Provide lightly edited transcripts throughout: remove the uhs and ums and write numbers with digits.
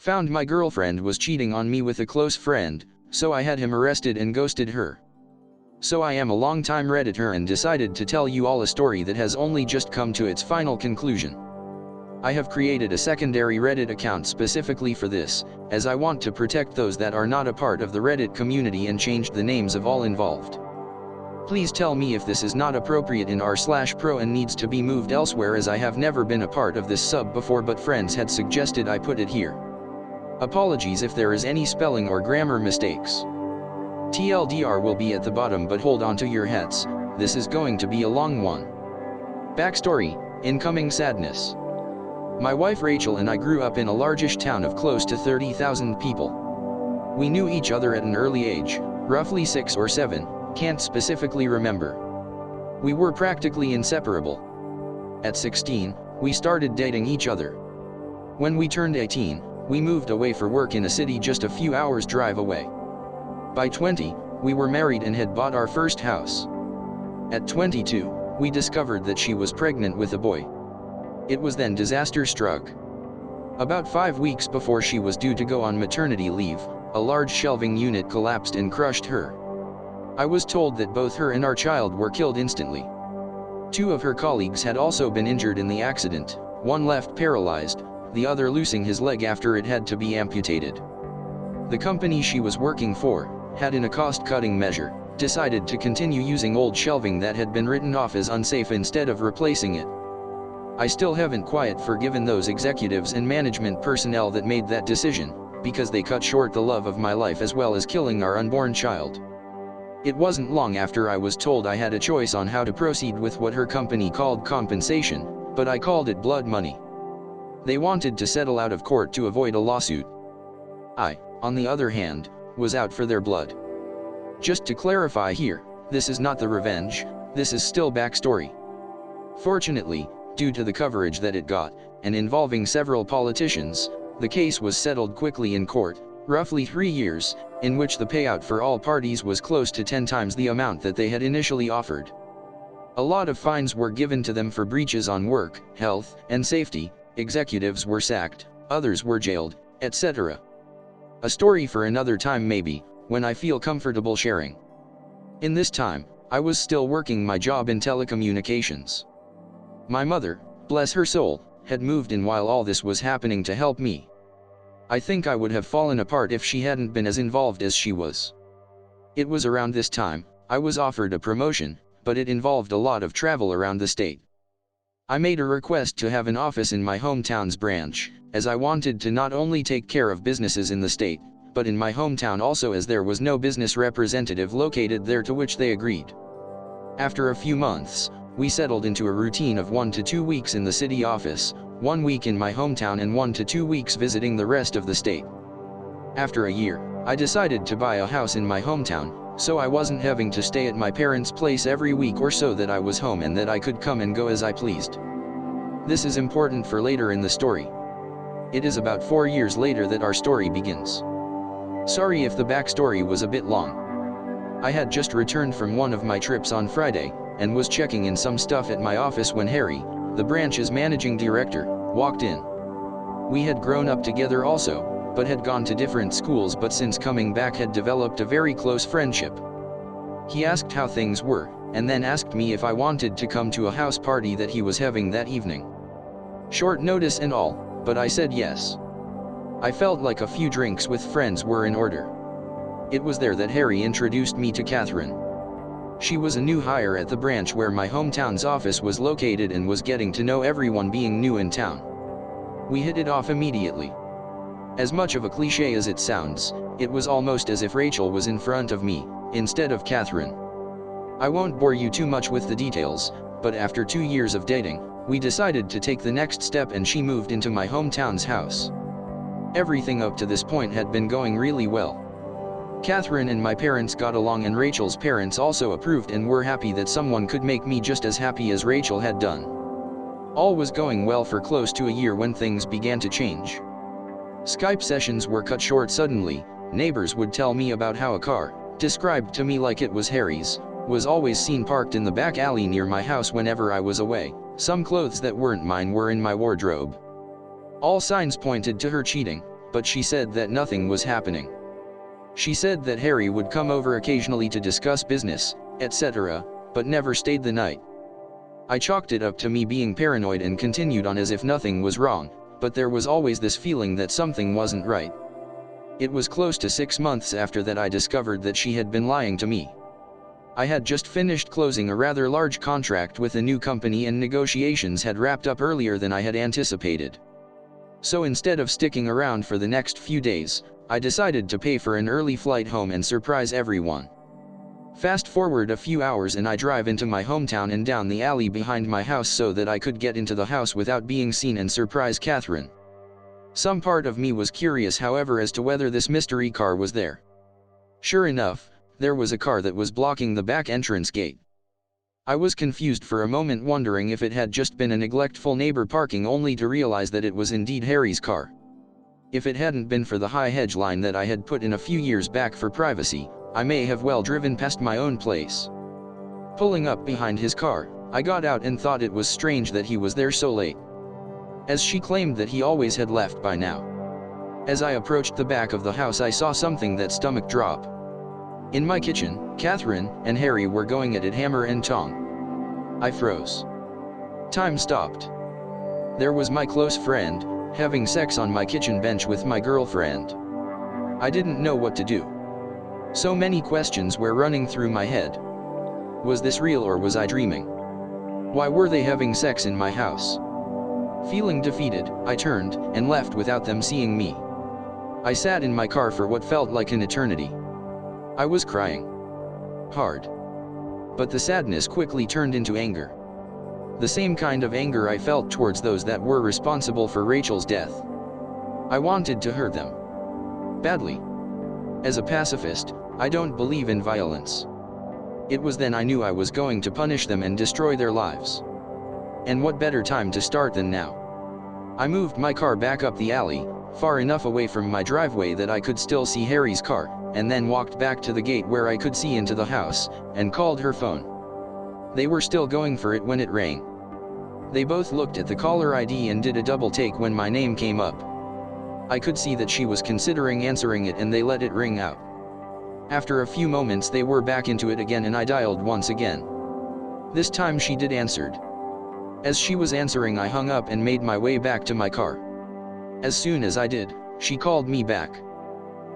Found my girlfriend was cheating on me with a close friend, so I had him arrested and ghosted her. So I am a long-time Redditor and decided to tell you all a story that has only just come to its final conclusion. I have created a secondary Reddit account specifically for this, as I want to protect those that are not a part of the Reddit community and changed the names of all involved. Please tell me if this is not appropriate in r/pro and needs to be moved elsewhere, as I have never been a part of this sub before, but friends had suggested I put it here. Apologies if there is any spelling or grammar mistakes. TLDR will be at the bottom, but hold on to your hats, this is going to be a long one. Backstory: incoming sadness. My wife Rachel and I grew up in a largish town of close to 30,000 people. We knew each other at an early age, roughly 6 or 7, can't specifically remember. We were practically inseparable. At 16, we started dating each other. When we turned 18, we moved away for work in a city just a few hours drive away. By 20, we were married and had bought our first house. At 22, we discovered that she was pregnant with a boy. It was then disaster struck. About 5 weeks before she was due to go on maternity leave, a large shelving unit collapsed and crushed her. I was told that both her and our child were killed instantly. 2 of her colleagues had also been injured in the accident, one left paralyzed, the other losing his leg after it had to be amputated. The company she was working for had, in a cost-cutting measure, decided to continue using old shelving that had been written off as unsafe instead of replacing it. I still haven't quite forgiven those executives and management personnel that made that decision, because they cut short the love of my life as well as killing our unborn child. It wasn't long after I was told I had a choice on how to proceed with what her company called compensation, but I called it blood money. They wanted to settle out of court to avoid a lawsuit. I, on the other hand, was out for their blood. Just to clarify here, this is not the revenge, this is still backstory. Fortunately, due to the coverage that it got, and involving several politicians, the case was settled quickly in court, roughly 3 years, in which the payout for all parties was close to 10 times the amount that they had initially offered. A lot of fines were given to them for breaches on work, health, and safety, executives were sacked, others were jailed, etc. A story for another time maybe, when I feel comfortable sharing. In this time, I was still working my job in telecommunications. My mother, bless her soul, had moved in while all this was happening to help me. I think I would have fallen apart if she hadn't been as involved as she was. It was around this time, I was offered a promotion, but it involved a lot of travel around the state. I made a request to have an office in my hometown's branch, as I wanted to not only take care of businesses in the state, but in my hometown also, as there was no business representative located there, to which they agreed. After a few months, we settled into a routine of 1 to 2 weeks in the city office, 1 week in my hometown and 1 to 2 weeks visiting the rest of the state. After a year, I decided to buy a house in my hometown, so I wasn't having to stay at my parents' place every week or so, that I was home and that I could come and go as I pleased. This is important for later in the story. It is about 4 years later that our story begins. Sorry if the backstory was a bit long. I had just returned from one of my trips on Friday, and was checking in some stuff at my office when Harry, the branch's managing director, walked in. We had grown up together also, but had gone to different schools, but since coming back had developed a very close friendship. He asked how things were, and then asked me if I wanted to come to a house party that he was having that evening. Short notice and all, but I said yes. I felt like a few drinks with friends were in order. It was there that Harry introduced me to Catherine. She was a new hire at the branch where my hometown's office was located and was getting to know everyone, being new in town. We hit it off immediately. As much of a cliche as it sounds, it was almost as if Rachel was in front of me, instead of Catherine. I won't bore you too much with the details, but after 2 years of dating, we decided to take the next step and she moved into my hometown's house. Everything up to this point had been going really well. Catherine and my parents got along, and Rachel's parents also approved and were happy that someone could make me just as happy as Rachel had done. All was going well for close to a year when things began to change. Skype sessions were cut short suddenly. Neighbors would tell me about how a car, described to me like it was Harry's, was always seen parked in the back alley near my house whenever I was away. Some clothes that weren't mine were in my wardrobe. All signs pointed to her cheating, but she said that nothing was happening. She said that Harry would come over occasionally to discuss business, etc., but never stayed the night. I chalked it up to me being paranoid and continued on as if nothing was wrong, but there was always this feeling that something wasn't right. It was close to 6 months after that I discovered that she had been lying to me. I had just finished closing a rather large contract with a new company and negotiations had wrapped up earlier than I had anticipated. So instead of sticking around for the next few days, I decided to pay for an early flight home and surprise everyone. Fast forward a few hours and I drive into my hometown and down the alley behind my house so that I could get into the house without being seen and surprise Catherine. Some part of me was curious, however, as to whether this mystery car was there. Sure enough, there was a car that was blocking the back entrance gate. I was confused for a moment, wondering if it had just been a neglectful neighbor parking, only to realize that it was indeed Harry's car. If it hadn't been for the high hedge line that I had put in a few years back for privacy, I may have well driven past my own place. Pulling up behind his car, I got out and thought it was strange that he was there so late, as she claimed that he always had left by now. As I approached the back of the house, I saw something that stomach drop. In my kitchen, Catherine and Harry were going at it hammer and tong. I froze. Time stopped. There was my close friend, having sex on my kitchen bench with my girlfriend. I didn't know what to do. So many questions were running through my head. Was this real or was I dreaming? Why were they having sex in my house? Feeling defeated, I turned and left without them seeing me. I sat in my car for what felt like an eternity. I was crying hard. But the sadness quickly turned into anger. The same kind of anger I felt towards those that were responsible for Rachel's death. I wanted to hurt them badly. As a pacifist, I don't believe in violence. It was then I knew I was going to punish them and destroy their lives. And what better time to start than now? I moved my car back up the alley, far enough away from my driveway that I could still see Harry's car, and then walked back to the gate where I could see into the house, and called her phone. They were still going for it when it rang. They both looked at the caller ID and did a double take when my name came up. I could see that she was considering answering it, and they let it ring out. After a few moments they were back into it again and I dialed once again. This time she did answered. As she was answering, I hung up and made my way back to my car. As soon as I did, she called me back.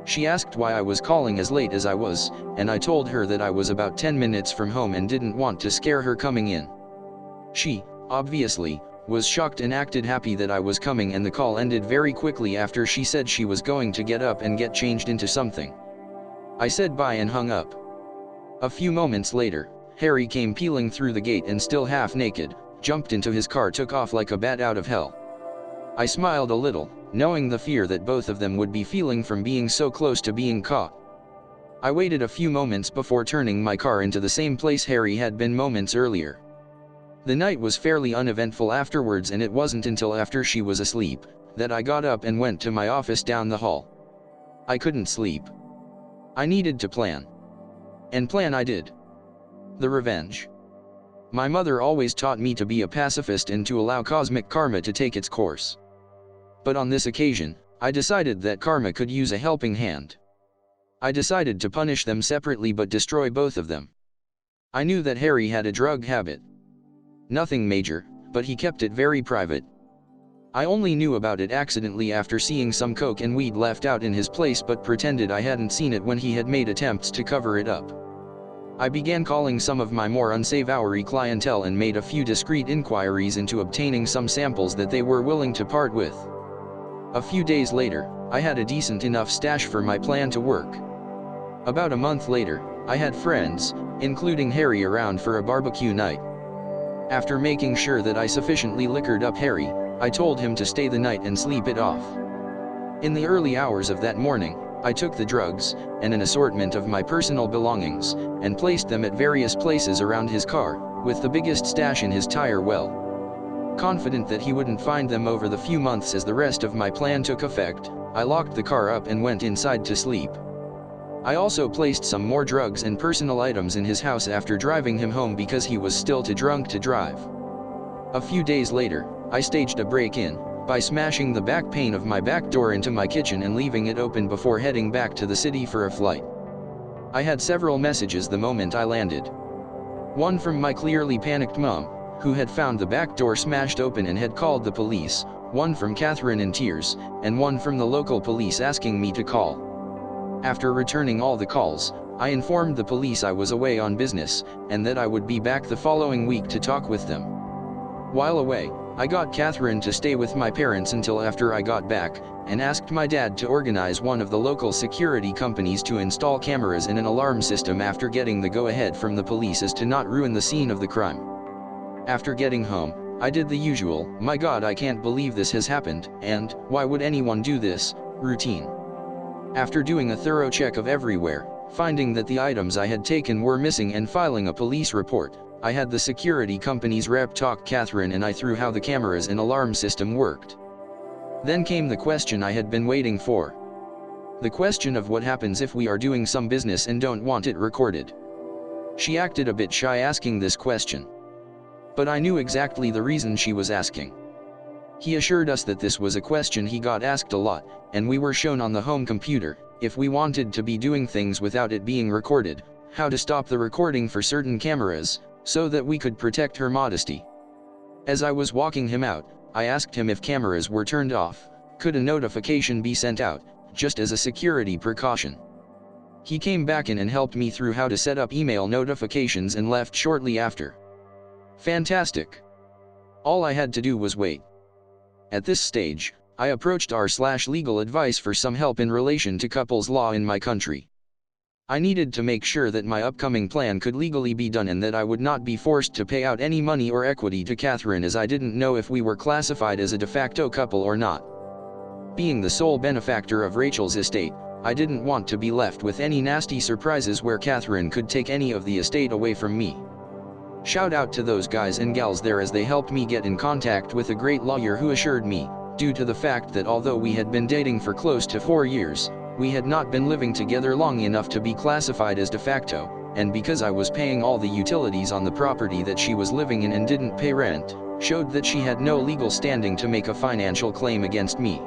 She asked why I was calling as late as I was, and I told her that I was about 10 minutes from home and didn't want to scare her coming in. She, obviously, was shocked and acted happy that I was coming, and the call ended very quickly after she said she was going to get up and get changed into something. I said bye and hung up. A few moments later, Harry came peeling through the gate and, still half naked, jumped into his car, took off like a bat out of hell. I smiled a little, knowing the fear that both of them would be feeling from being so close to being caught. I waited a few moments before turning my car into the same place Harry had been moments earlier. The night was fairly uneventful afterwards, and it wasn't until after she was asleep that I got up and went to my office down the hall. I couldn't sleep. I needed to plan. And plan I did. The revenge. My mother always taught me to be a pacifist and to allow cosmic karma to take its course. But on this occasion, I decided that karma could use a helping hand. I decided to punish them separately but destroy both of them. I knew that Harry had a drug habit. Nothing major, but he kept it very private. I only knew about it accidentally after seeing some coke and weed left out in his place, but pretended I hadn't seen it when he had made attempts to cover it up. I began calling some of my more unsavory clientele and made a few discreet inquiries into obtaining some samples that they were willing to part with. A few days later, I had a decent enough stash for my plan to work. About a month later, I had friends, including Harry, around for a barbecue night. After making sure that I sufficiently liquored up Harry, I told him to stay the night and sleep it off. In the early hours of that morning, I took the drugs, and an assortment of my personal belongings, and placed them at various places around his car, with the biggest stash in his tire well. Confident that he wouldn't find them over the few months as the rest of my plan took effect, I locked the car up and went inside to sleep. I also placed some more drugs and personal items in his house after driving him home because he was still too drunk to drive. A few days later, I staged a break-in, by smashing the back pane of my back door into my kitchen and leaving it open before heading back to the city for a flight. I had several messages the moment I landed. One from my clearly panicked mom, who had found the back door smashed open and had called the police, one from Catherine in tears, and one from the local police asking me to call. After returning all the calls, I informed the police I was away on business, and that I would be back the following week to talk with them. While away, I got Catherine to stay with my parents until after I got back, and asked my dad to organize one of the local security companies to install cameras and an alarm system after getting the go-ahead from the police as to not ruin the scene of the crime. After getting home, I did the usual, "My God, I can't believe this has happened," and "Why would anyone do this?" routine. After doing a thorough check of everywhere, finding that the items I had taken were missing and filing a police report, I had the security company's rep talk Catherine and I through how the cameras and alarm system worked. Then came the question I had been waiting for. The question of what happens if we are doing some business and don't want it recorded. She acted a bit shy asking this question. But I knew exactly the reason she was asking. He assured us that this was a question he got asked a lot, and we were shown on the home computer, if we wanted to be doing things without it being recorded, how to stop the recording for certain cameras, so that we could protect her modesty. As I was walking him out, I asked him if cameras were turned off, could a notification be sent out, just as a security precaution. He came back in and helped me through how to set up email notifications and left shortly after. Fantastic. All I had to do was wait. At this stage, I approached our/legal advice for some help in relation to couples law in my country. I needed to make sure that my upcoming plan could legally be done and that I would not be forced to pay out any money or equity to Catherine, as I didn't know if we were classified as a de facto couple or not. Being the sole benefactor of Rachel's estate, I didn't want to be left with any nasty surprises where Catherine could take any of the estate away from me. Shout out to those guys and gals there, as they helped me get in contact with a great lawyer who assured me, due to the fact that although we had been dating for close to 4 years, we had not been living together long enough to be classified as de facto, and because I was paying all the utilities on the property that she was living in and didn't pay rent, showed that she had no legal standing to make a financial claim against me.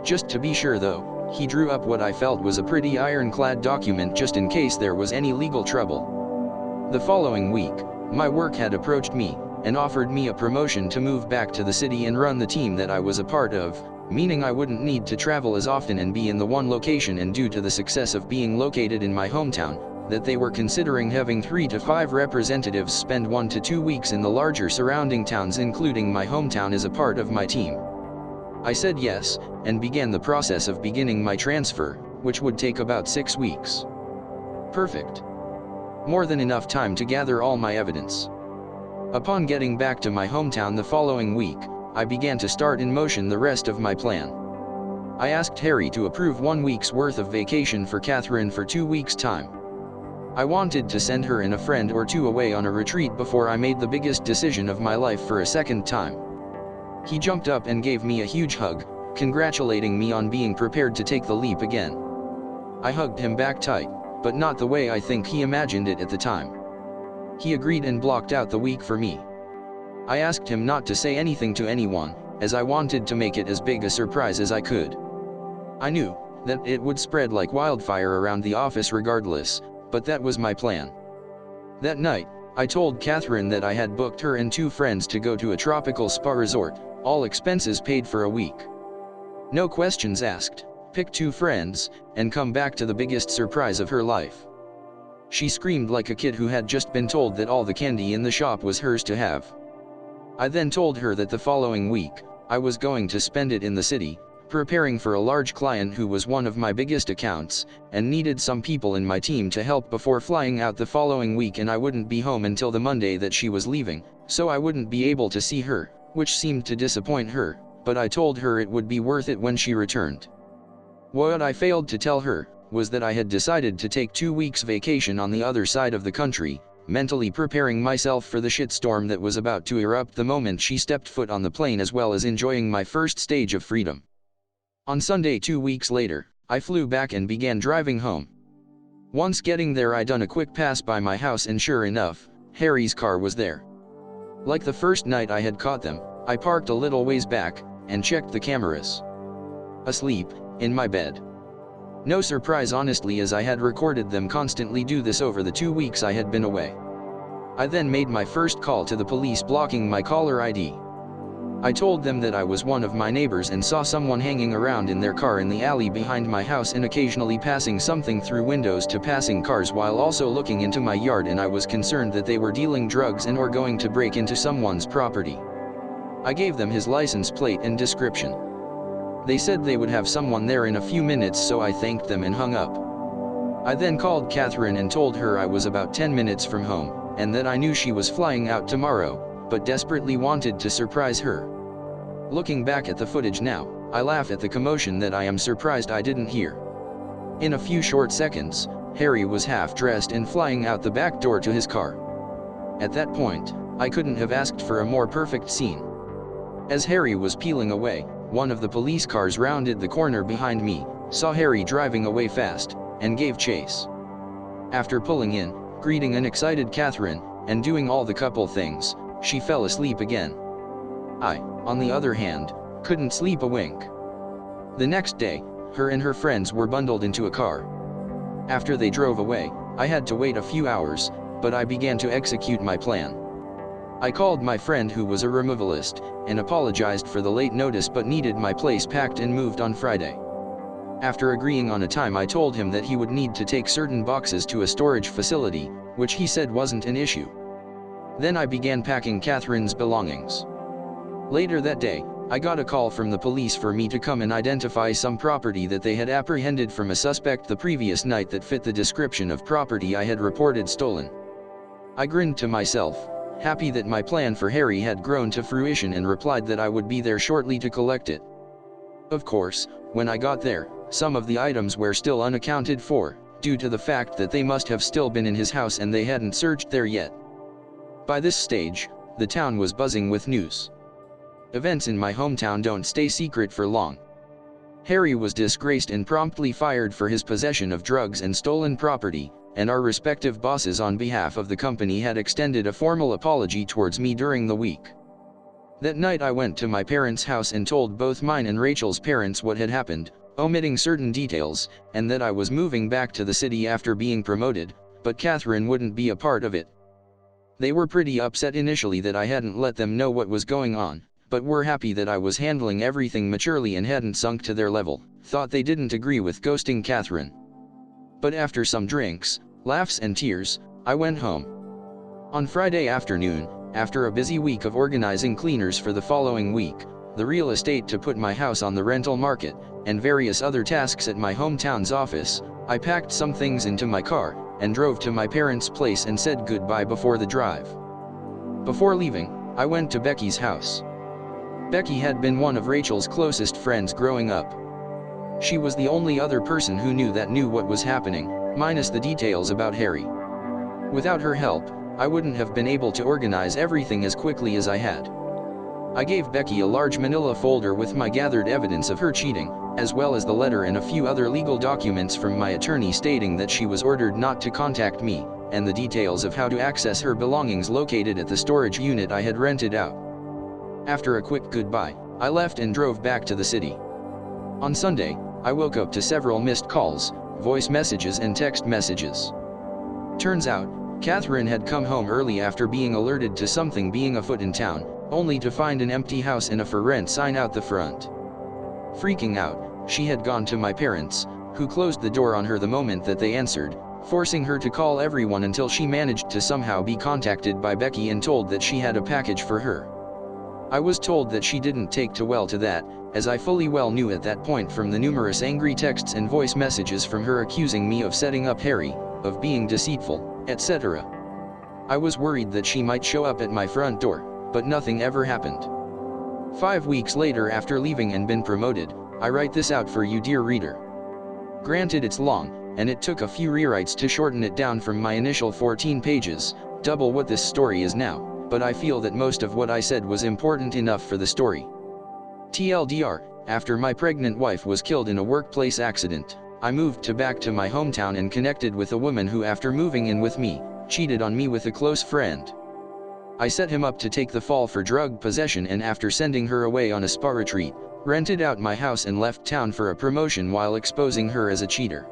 Just to be sure though, he drew up what I felt was a pretty ironclad document just in case there was any legal trouble. The following week, my work had approached me, and offered me a promotion to move back to the city and run the team that I was a part of, meaning I wouldn't need to travel as often and be in the one location, and due to the success of being located in my hometown, that they were considering having 3 to 5 representatives spend 1 to 2 weeks in the larger surrounding towns including my hometown as a part of my team. I said yes, and began the process of beginning my transfer, which would take about 6 weeks. Perfect. More than enough time to gather all my evidence. Upon getting back to my hometown the following week, I began to start in motion the rest of my plan. I asked Harry to approve 1 week's worth of vacation for Catherine for 2 weeks' time. I wanted to send her and a friend or two away on a retreat before I made the biggest decision of my life for a second time. He jumped up and gave me a huge hug, congratulating me on being prepared to take the leap again. I hugged him back tight, but not the way I think he imagined it at the time. He agreed and blocked out the week for me. I asked him not to say anything to anyone, as I wanted to make it as big a surprise as I could. I knew that it would spread like wildfire around the office regardless, but that was my plan. That night, I told Catherine that I had booked her and 2 friends to go to a tropical spa resort, all expenses paid for a week. No questions asked, pick 2 friends, and come back to the biggest surprise of her life. She screamed like a kid who had just been told that all the candy in the shop was hers to have. I then told her that the following week, I was going to spend it in the city, preparing for a large client who was one of my biggest accounts, and needed some people in my team to help before flying out the following week, and I wouldn't be home until the Monday that she was leaving, so I wouldn't be able to see her, which seemed to disappoint her, but I told her it would be worth it when she returned. What I failed to tell her was that I had decided to take 2 weeks vacation on the other side of the country, mentally preparing myself for the shitstorm that was about to erupt the moment she stepped foot on the plane, as well as enjoying my first stage of freedom. On Sunday 2 weeks later, I flew back and began driving home. Once getting there, I done a quick pass by my house, and sure enough, Harry's car was there. Like the first night I had caught them, I parked a little ways back, and checked the cameras. Asleep, in my bed. No surprise honestly, as I had recorded them constantly do this over the 2 weeks I had been away. I then made my first call to the police, blocking my caller ID. I told them that I was one of my neighbors and saw someone hanging around in their car in the alley behind my house and occasionally passing something through windows to passing cars while also looking into my yard, and I was concerned that they were dealing drugs and or going to break into someone's property. I gave them his license plate and description. They said they would have someone there in a few minutes, so I thanked them and hung up. I then called Catherine and told her I was about 10 minutes from home, and that I knew she was flying out tomorrow, but desperately wanted to surprise her. Looking back at the footage now, I laugh at the commotion that I am surprised I didn't hear. In a few short seconds, Harry was half dressed and flying out the back door to his car. At that point, I couldn't have asked for a more perfect scene. As Harry was peeling away, one of the police cars rounded the corner behind me, saw Harry driving away fast, and gave chase. After pulling in, greeting an excited Catherine, and doing all the couple things, she fell asleep again. I, on the other hand, couldn't sleep a wink. The next day, her and her friends were bundled into a car. After they drove away, I had to wait a few hours, but I began to execute my plan. I called my friend who was a removalist, and apologized for the late notice but needed my place packed and moved on Friday. After agreeing on a time, I told him that he would need to take certain boxes to a storage facility, which he said wasn't an issue. Then I began packing Catherine's belongings. Later that day, I got a call from the police for me to come and identify some property that they had apprehended from a suspect the previous night that fit the description of property I had reported stolen. I grinned to myself, happy that my plan for Harry had grown to fruition, and replied that I would be there shortly to collect it. Of course, when I got there, some of the items were still unaccounted for, due to the fact that they must have still been in his house and they hadn't searched there yet. By this stage, the town was buzzing with news. Events in my hometown don't stay secret for long. Harry was disgraced and promptly fired for his possession of drugs and stolen property, and our respective bosses on behalf of the company had extended a formal apology towards me during the week. That night I went to my parents' house and told both mine and Rachel's parents what had happened, omitting certain details, and that I was moving back to the city after being promoted, but Catherine wouldn't be a part of it. They were pretty upset initially that I hadn't let them know what was going on, but were happy that I was handling everything maturely and hadn't sunk to their level, thought they didn't agree with ghosting Catherine. But after some drinks, laughs and tears, I went home. On Friday afternoon, after a busy week of organizing cleaners for the following week, the real estate to put my house on the rental market, and various other tasks at my hometown's office, I packed some things into my car, and drove to my parents' place and said goodbye before the drive. Before leaving, I went to Becky's house. Becky had been one of Rachel's closest friends growing up. She was the only other person who knew what was happening, minus the details about Harry. Without her help, I wouldn't have been able to organize everything as quickly as I had. I gave Becky a large manila folder with my gathered evidence of her cheating, as well as the letter and a few other legal documents from my attorney stating that she was ordered not to contact me, and the details of how to access her belongings located at the storage unit I had rented out. After a quick goodbye, I left and drove back to the city. On Sunday, I woke up to several missed calls, voice messages and text messages. Turns out, Catherine had come home early after being alerted to something being afoot in town, only to find an empty house and a for rent sign out the front. Freaking out, she had gone to my parents, who closed the door on her the moment that they answered, forcing her to call everyone until she managed to somehow be contacted by Becky and told that she had a package for her. I was told that she didn't take too well to that, as I fully well knew at that point from the numerous angry texts and voice messages from her accusing me of setting up Harry, of being deceitful, etc. I was worried that she might show up at my front door, but nothing ever happened. 5 weeks later, after leaving and been promoted, I write this out for you, dear reader. Granted, it's long, and it took a few rewrites to shorten it down from my initial 14 pages, double what this story is now, but I feel that most of what I said was important enough for the story. TLDR, after my pregnant wife was killed in a workplace accident, I moved back to my hometown and connected with a woman who, after moving in with me, cheated on me with a close friend. I set him up to take the fall for drug possession, and after sending her away on a spa retreat, rented out my house and left town for a promotion while exposing her as a cheater.